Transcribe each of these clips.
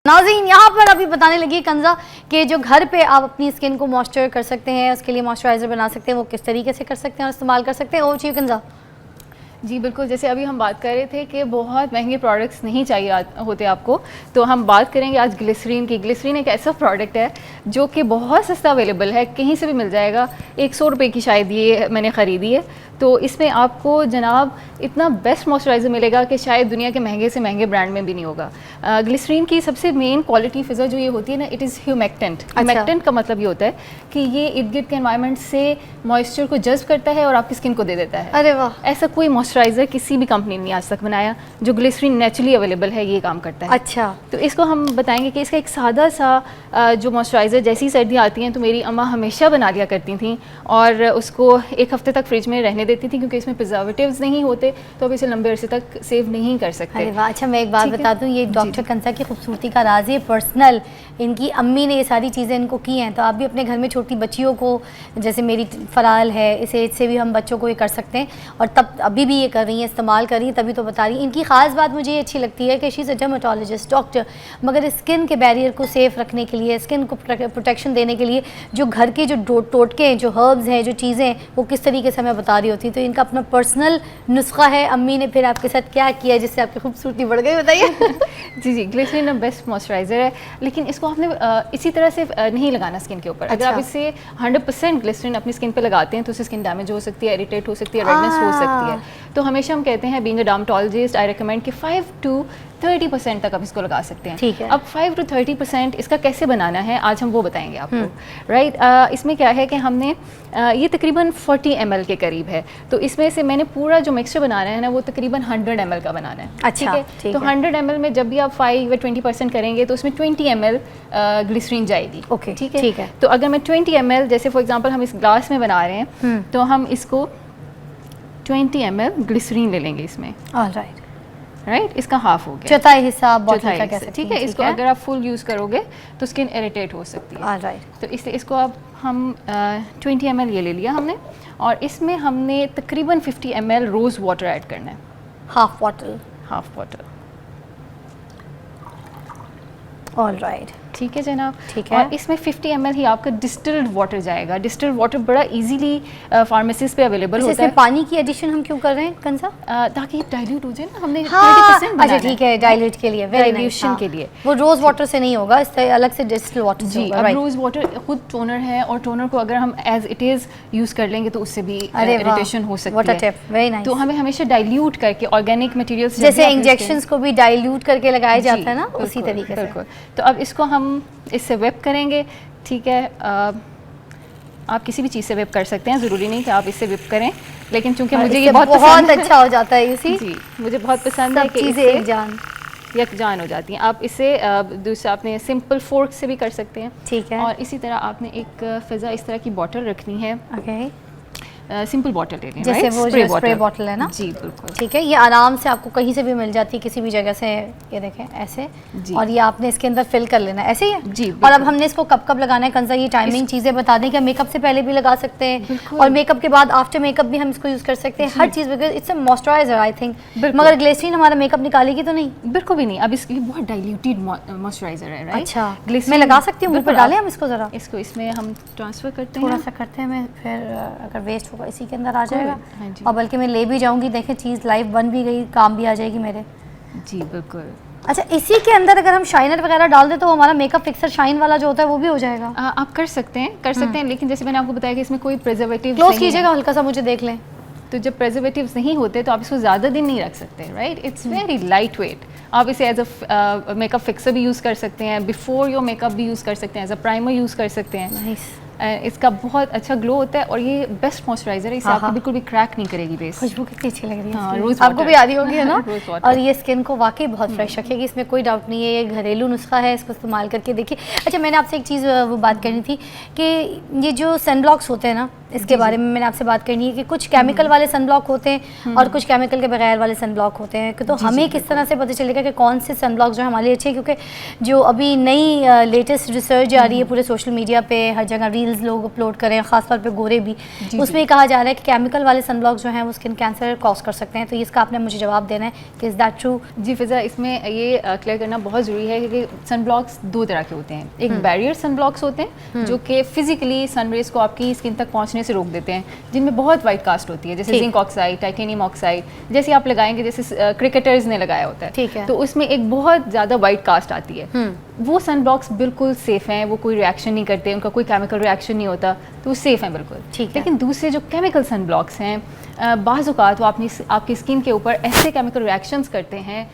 नाज़रीन यहाँ पर अभी बताने लगी कंजा कि जो घर पे आप अपनी स्किन को मॉइस्चर कर सकते हैं, उसके लिए मॉइस्चराइज़र बना सकते हैं, वो किस तरीके से कर सकते हैं और इस्तेमाल कर सकते हैं। ओ जी कंजा। जी बिल्कुल, जैसे अभी हम बात कर रहे थे कि बहुत महंगे प्रोडक्ट्स नहीं चाहिए होते आपको, तो हम बात करेंगे आज ग्लिसरीन की। ग्लिसरीन एक ऐसा प्रोडक्ट है जो कि बहुत सस्ता अवेलेबल है, कहीं से भी मिल जाएगा। 100 रुपये की शायद ये मैंने ख़रीदी है। तो इसमें आपको जनाब इतना बेस्ट मॉइस्चराइज़र मिलेगा कि शायद दुनिया के महंगे से महंगे ब्रांड में भी नहीं होगा। ग्लिसरीन की सबसे मेन क्वालिटी फ़िज़ा जो ये होती है ना, इट इज़ ह्यूमेक्टेंट। ह्यूमेक्टेंट का मतलब ये होता है कि ये इर्द गिर्द के एनवायरनमेंट से मॉइस्चर को जज्ब करता है और आपकी स्किन को दे देता है। अरे वाह, ऐसा कोई मॉइस्चराइज़र किसी भी कंपनी ने आज तक बनाया जो ग्लिसरीन नेचुरली अवेलेबल है, ये काम करता है। अच्छा, तो इसको हम बताएंगे कि इसका एक सादा सा जो मॉइस्चराइज़र, जैसी सर्दियाँ आती हैं तो मेरी अम्मा हमेशा बना लिया करती थी और उसको 1 हफ्ते तक फ्रिज में रहने देती थी, क्योंकि इसमें प्रिजर्वेटिव्स नहीं होते तो आप इसे लंबे अरसे तक सेव नहीं कर सकते। अरे वाह। अच्छा, मैं एक बात बता दूं, ये डॉक्टर कंसा की खूबसूरती का राज है पर्सनल। इनकी अम्मी ने ये सारी चीज़ें इनको की हैं, तो आप भी अपने घर में छोटी बच्चियों को, जैसे मेरी फराल है, इस एज से भी हम बच्चों को ये कर सकते हैं और तब अभी भी ये कर रही हैं, इस्तेमाल कर रही हैं, तभी तो बता रही हैं। इनकी ख़ास बात मुझे ये अच्छी लगती है कि she is a dermatologist, doctor, मगर स्किन के बैरियर को सेफ रखने के लिए, स्किन को प्रोटेक्शन देने के लिए जो घर के जो टोटके हैं, जो हर्ब्स हैं, जो चीज़ें हैं, वो किस तरीके से हमें बता रही होती। तो इनका अपना पर्सनल नुस्खा है। अम्मी ने फिर आपके साथ क्या किया जिससे आपकी खूबसूरती बढ़ गई, बताइए। जी, ग्लिसरीन बेस्ट मॉइस्चराइज़र है, लेकिन इसको आपने इसी तरह से नहीं लगाना स्किन के ऊपर। अगर आप इसे 100% ग्लिसरीन अपनी स्किन पे लगाते हैं तो उससे स्किन डैमेज हो सकती है, इरिटेट हो सकती है, रेडनेस हो सकती है। तो हमेशा हम कहते हैं, being a dermatologist, I recommend कि 5 to 30% तक आप इसको लगा सकते हैं। ठीक है। अब 5 to 30% इसका कैसे बनाना है आज हम वो बताएंगे आपको, राइट। इसमें क्या है कि हमने ये तकरीबन 40 ml के करीब है, तो इसमें से मैंने पूरा जो मिक्सचर बनाना है ना, वो तकरीबन 100 ml का बनाना है। अच्छा, ठीक है। तो 100 ml में जब भी आप 5 या 20% करेंगे तो उसमें 20 ml ग्लिसरीन जाएगी। ओके, ठीक है। ठीक है। तो अगर मैं 20 ml, जैसे फॉर एग्जांपल हम इस ग्लास में बना रहे हैं, तो हम इसको 20 ml ग्लिसरीन ले लेंगे इसमें। ऑलराइट, राइट, इसका हाफ हो गया, चौथाई हिस्सा बॉटल का कह सकते हैं। ठीक है। इसको अगर आप फुल यूज़ करोगे तो स्किन इरिटेट हो सकती है। ऑलराइट, तो इसको अब हम 20 ml ये ले लिया हमने, और इसमें हमने तकरीबन 50 ml रोज़ वाटर ऐड करना है। Half bottle. Half bottle, alright, ठीक है जनाब। ठीक है। और इसमें 50 ml ही आपका डिस्टिल्ड वाटर जाएगा। डिस्टिल्ड वाटर बड़ा इजीली फार्मेसीज पे अवेलेबल होता है। इसमें पानी की एडिशन हम क्यों कर रहे हैं कंसा? ताकि ये डाइल्यूट हो जाए ना, हमने 30% हाँ, बनाना अच्छा ठीक है, डाइल्यूट के लिए, वेरी नाइस। डाइल्यूशन के लिए वो रोज वाटर से नहीं होगा, इससे अलग से डिस्टिल वाटर से जी। होगा। अब राइट, रोज वाटर खुद टोनर है, और टोनर को अगर हम एज इट इज यूज कर लेंगे तो उससे भी इरिटेशन हो सकती व्हाट अ है। Tip, very nice. तो हमें हमेशा डाइल्यूट करके ऑर्गेनिक मटेरियल्स, जैसे इंजेक्शंस को भी डाइल्यूट करके लगाया जाता है ना, उसी तरीके से। बिल्कुल। तो अब इसको हम इससे वेप करेंगे, ठीक है। आप किसी भी चीज़ से वेप कर सकते हैं, ज़रूरी नहीं कि आप इससे वेप करें, लेकिन चूंकि मुझे ये बहुत पसंद अच्छा हो जाता है इसी। जी, मुझे बहुत पसंद है कि चीज़ें एक जान यकजान हो जाती हैं। आप इसे दूसरा आपने सिंपल फोर्क से भी कर सकते हैं। ठीक है। और इसी तरह आपने एक फ़िज़ा इस तरह की बॉटल रखनी है। ओके, सिंपल बॉटल लेनी है, जैसे वो स्प्रे बॉटल है ना। जी बिल्कुल, ठीक है। ये आराम से आपको कहीं से भी मिल जाती है, किसी भी जगह से। ये देखें ऐसे, और ये आपने इसके अंदर फिल कर लेना है, ऐसे ही है जी। और अब हमने इसको कब कब लगाना है कंसा, ये टाइमिंग चीज़ें बता दें कि मेकअप से पहले भी लगा सकते हैं और मेकअप के बाद आफ्टर मेकअप भी हम इसको यूज़ कर सकते हैं, हर चीज़, because it's a moisturiser I think. मगर ग्लिसरीन हमारा मेकअप निकालेगी तो नहीं? बिल्कुल भी नहीं। अब इसकी बहुत डाइल्यूटेड मॉइस्चराइजर है, राइट। अच्छा, मैं लगा सकती हूँ, मुँह पर डालें हम इसको ज़रा, इसको इसमें हम ट्रांसफ़र करते हैं, थोड़ा सा करते हैं, मैं फिर अगर वेस्ट होगा इसी के अंदर आ जाएगा। हाँ जी। और बल्कि मैं ले भी जाऊंगी, देखें चीज़ लाइव बन भी गई, काम भी आ जाएगी मेरे। जी बिल्कुल। अच्छा, इसी के अंदर अगर हम शाइनर वगैरह डाल दें तो हमारा मेकअप फिक्सर शाइन वाला जो होता है वो भी हो जाएगा? आप कर सकते हैं, लेकिन जैसे मैंने आपको बताया कि इसमें कोई प्रिजर्वेटिव क्लोज कीजिएगा हल्का सा, मुझे देख लें। तो जब प्रिजर्वेटिव्स नहीं होते तो आप इसको ज़्यादा दिन नहीं रख सकते, right. It's very light weight. आप इसे एज अ मेकअप फिक्सर भी यूज़ कर सकते हैं, बिफोर योर मेकअप भी यूज़ कर सकते हैं, एज अ प्राइमर यूज़ कर सकते हैं। नाइस। इसका बहुत अच्छा ग्लो होता है और ये बेस्ट मॉइस्चराइजर है, इसे आपको बिल्कुल भी क्रैक नहीं करेगी बेस। खुशबू कितनी अच्छी लग रही है। हाँ, इसकी। रोज़ आपको भी आ रही होगी है ना। Rose water. और ये स्किन को वाकई बहुत फ्रेश रखेगी, इसमें कोई डाउट नहीं है। ये घरेलू नुस्खा है, इसको इस्तेमाल करके देखिए। अच्छा, मैंने आपसे एक चीज़ वो बात करनी थी कि ये जो सनब्लॉक्स होते हैं ना, इसके बारे में मैंने आपसे बात करनी है कि कुछ केमिकल वाले सनब्लॉक होते हैं और कुछ केमिकल के बगैर वाले सनब्लॉक होते हैं, तो हमें किस तरह से पता चलेगा कि कौन से सनब्लॉक जो हमारे लिए अच्छे हैं? क्योंकि जो अभी नई लेटेस्ट रिसर्च आ रही है पूरे सोशल मीडिया पे, हर जगह रील्स रील्स लोग अपलोड करें, ख़ासतौर पे गोरे भी, उसमें कहा जा रहा है कि केमिकल वाले सनब्लॉक जो हैं वो स्किन कैंसर कॉज कर सकते हैं। तो इसका आपने मुझे जवाब देना है कि इज़ दैट ट्रू? जी फिजा, इसमें ये क्लियर करना बहुत ज़रूरी है कि सनब्लॉक्स दो तरह के होते हैं। एक बैरियर सनब्लॉक्स होते हैं जो कि फिजिकली सनरेज को आपकी स्किन तक पहुंचने से रोक देते हैं, जिनमें बहुत वाइट कास्ट होती है, जैसे जिंक ऑक्साइड, टाइटेनियम ऑक्साइड, जैसे आप लगाएंगे, जैसे क्रिकेटर्स ने लगाया होता है, ठीक है, तो उसमें एक बहुत ज़्यादा वाइट कास्ट आती है। वो सनब्लॉक्स बिल्कुल सेफ़ हैं, वो कोई रिएक्शन नहीं करते, उनका कोई केमिकल रिएक्शन नहीं होता, तो वो सेफ़ हैं बिल्कुल। ठीक है। लेकिन दूसरे जो केमिकल सनब्लॉक्स हैं, बाज़ औक़ात वो आपकी स्किन के ऊपर ऐसे केमिकल रिएक्शंस करते हैं,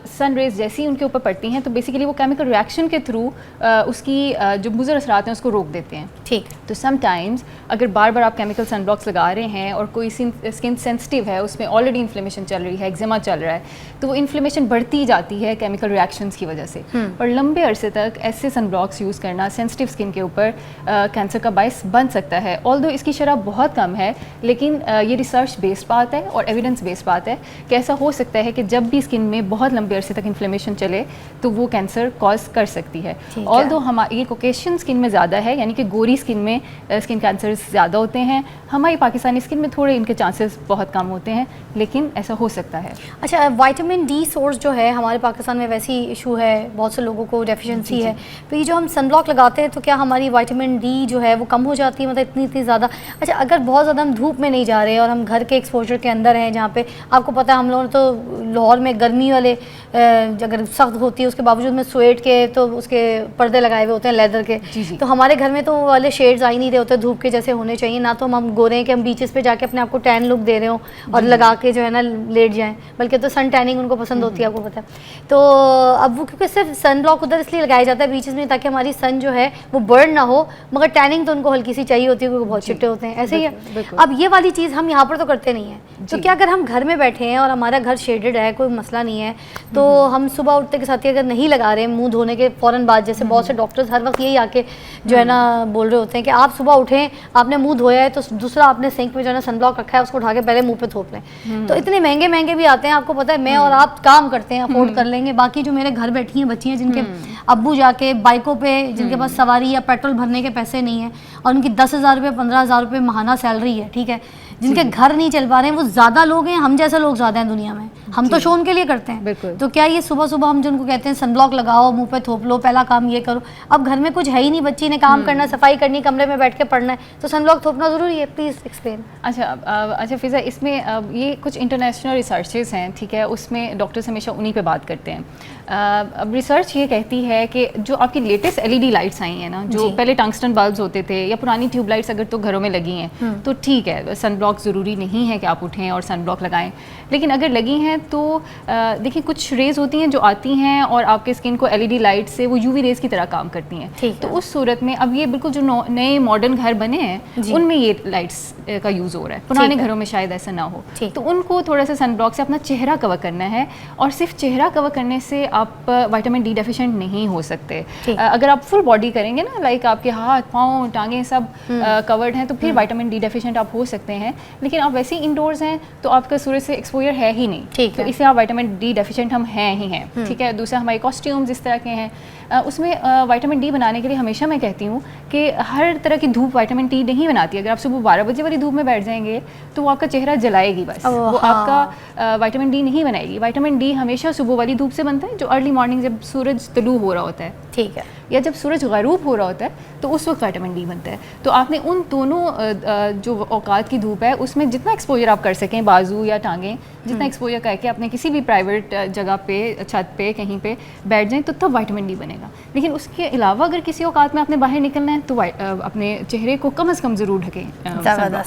सन रेज जैसी उनके ऊपर पड़ती हैं तो बेसिकली वो केमिकल रिएक्शन के थ्रू उसकी जो मुज़र असरात हैं उसको रोक देते हैं। ठीक। तो समटाइम्स अगर बार बार आप केमिकल सनब्लॉक्स लगा रहे हैं और कोई स्किन सेंसिटिव है, उसमें ऑलरेडी इन्फ्लेमेशन चल रही है, एक्जिमा चल रहा है, तो वो इन्फ्लेमेशन बढ़ती जाती है केमिकल रिएक्शंस की वजह से। और लंबे अरसे तक ऐसे सनब्लॉक्स यूज़ करना सेंसिटिव स्किन के ऊपर कैंसर का बायस बन सकता है। ऑल्दो इसकी शरह बहुत कम है, लेकिन ये रिसर्च बेस्ड बात है और एविडेंस बेस्ड बात है कि ऐसा हो सकता है कि जब भी स्किन में बहुत लंबे अरसे तक इन्फ्लेमेशन चले तो वो कैंसर कॉज कर सकती है। ऑल्दो हमारी ये कोकेशियन स्किन में ज़्यादा है, यानी कि गोरी स्किन में स्किन कैंसर ज़्यादा होते हैं, हमारी पाकिस्तानी स्किन में थोड़े इनके चांसेस बहुत कम होते हैं, लेकिन ऐसा हो सकता है। अच्छा, विटामिन डी सोर्स जो है हमारे पाकिस्तान में वैसी इशू है, बहुत से लोगों को डेफिशिएंसी है, तो ये जो हम सनब्लॉक लगाते हैं तो क्या हमारी विटामिन डी जो है वो कम हो जाती है, मतलब इतनी ज़्यादा? अच्छा, अगर बहुत ज़्यादा हम धूप में नहीं जा रहे और हम घर के एक्सपोजर के अंदर हैं, जहाँ पे आपको पता है हम लोग तो लाहौर में गर्मी वाले अगर सख्त होती है उसके बावजूद में स्वेट के तो उसके पर्दे लगाए हुए होते हैं लेदर के, तो हमारे घर में तो वो वाले शेड्स आ ही नहीं रहे होते धूप के जैसे होने चाहिए। ना तो हम गोरे हैं कि हम बीचेस पे जाके अपने आप को टैन लुक दे रहे हो और लगा के जो है ना लेट जाएं, बल्कि तो सन टैनिंग उनको पसंद होती है, आपको पता है। तो अब वो क्योंकि सिर्फ सन ब्लॉक उधर इसलिए लगाया जाता है बीचेस में ताकि हमारी सन जो है वो बर्न ना हो, मगर टैनिंग तो उनको हल्की सी चाहिए होती है क्योंकि बहुत चिट्टे होते हैं, ऐसे ही है। अब ये वाली चीज़ हम यहाँ पर तो करते नहीं है, तो क्या अगर हम घर में बैठे हैं और हमारा घर शेडेड है, कोई मसला नहीं है, तो हम सुबह उठते के साथ ही अगर नहीं लगा रहे मुंह धोने के फ़ौरन बाद, जैसे बहुत से डॉक्टर्स हर वक्त यही आके जो है ना बोल रहे होते हैं कि आप सुबह उठें, आपने मुंह धोया है तो दूसरा आपने सिंक में जो है ना सनब्लॉक रखा है उसको उठा के पहले मुंह पे थोप लें। तो इतने महंगे महंगे भी आते हैं, आपको पता है, मैं और आप काम करते हैं, अफोर्ड कर लेंगे। बाकी जो मेरे घर बैठी हैं बच्ची हैं जिनके अब्बू जाके बाइकों पे, जिनके पास सवारी या पेट्रोल भरने के पैसे नहीं है और उनकी 10,000 रुपये 15,000 रुपये महाना सैलरी है, ठीक है, जिनके घर नहीं चल पा रहे हैं, वो ज़्यादा लोग हैं, हम जैसे लोग ज़्यादा हैं दुनिया में, हम तो शो उनके लिए करते हैं। तो क्या ये सुबह सुबह हम जिनको कहते हैं सनब्लॉक लगाओ, मुंह पे थोप लो, पहला काम ये करो, अब घर में कुछ है ही नहीं, बच्ची ने काम करना, सफाई करनी, कमरे में बैठ के पढ़ना है, तो सनब्लॉक थोपना ज़रूरी है? Please explain. अच्छा फिजा, इसमें ये कुछ इंटरनेशनल रिसर्चेस हैं, ठीक है, उसमें डॉक्टर्स हमेशा उन्हीं पे बात करते हैं। अब रिसर्च ये कहती है कि जो आपकी लेटेस्ट LED लाइट्स आई हैं ना, जो पहले टंगस्टन बल्ब्स होते थे या पुरानी ट्यूब लाइट्स अगर तो घरों में लगी हैं तो ठीक है, सनब्लॉक ज़रूरी नहीं है कि आप उठें और सनब्लॉक लगाएं, लेकिन अगर लगी हैं तो देखिए कुछ रेज़ होती हैं जो आती हैं और आपके स्किन को LED लाइट से वो UV रेज़ की तरह काम करती हैं। तो उस सूरत में अब ये बिल्कुल जो नए मॉडर्न घर बने हैं उनमें ये लाइट्स का यूज़ हो रहा है, पुराने घरों में शायद ऐसा ना हो, तो उनको थोड़ा सा सनब्लॉक से अपना चेहरा कवर करना है। और सिर्फ चेहरा कवर करने से आप विटामिन डी डेफिशिएंट नहीं हो सकते। अगर आप फुल बॉडी करेंगे ना, लाइक आपके हाथ पाँव टांगे सब कवर्ड हैं, तो फिर विटामिन डी डेफिशिएंट आप हो सकते हैं। लेकिन आप वैसे ही इंडोर्स हैं तो आपका सूरज से एक्सपोजर है ही नहीं, तो इससे आप विटामिन डी डेफिशिएंट हम हैं ही हैं, ठीक है। दूसरा हमारे कॉस्ट्यूम्स इस तरह के हैं, उसमें विटामिन डी बनाने के लिए हमेशा मैं कहती हूँ कि हर तरह की धूप विटामिन डी नहीं बनाती। अगर आप सुबह 12 बजे वाली धूप में बैठ जाएंगे तो वो आपका चेहरा जलाएगी, बस वो आपका विटामिन डी नहीं बनाएगी। विटामिन डी हमेशा सुबह वाली धूप से बनता है, जो अर्ली मॉर्निंग जब सूरज तलू हो रहा होता है, ठीक है, या जब सूरज ग़रूब हो रहा होता है तो उस वक्त विटामिन डी बनता है। तो आपने उन दोनों जो औकात की धूप है उसमें जितना एक्सपोजर आप कर सकें, बाजू या टांगें, जितना एक्सपोजर करके अपने किसी भी प्राइवेट जगह पे, छत पे, कहीं पे बैठ जाएं तो तब विटामिन डी बनेगा। लेकिन उसके अलावा अगर किसी औकात में आपने बाहर निकलना है तो अपने चेहरे को कम से कम ज़रूर ढकें।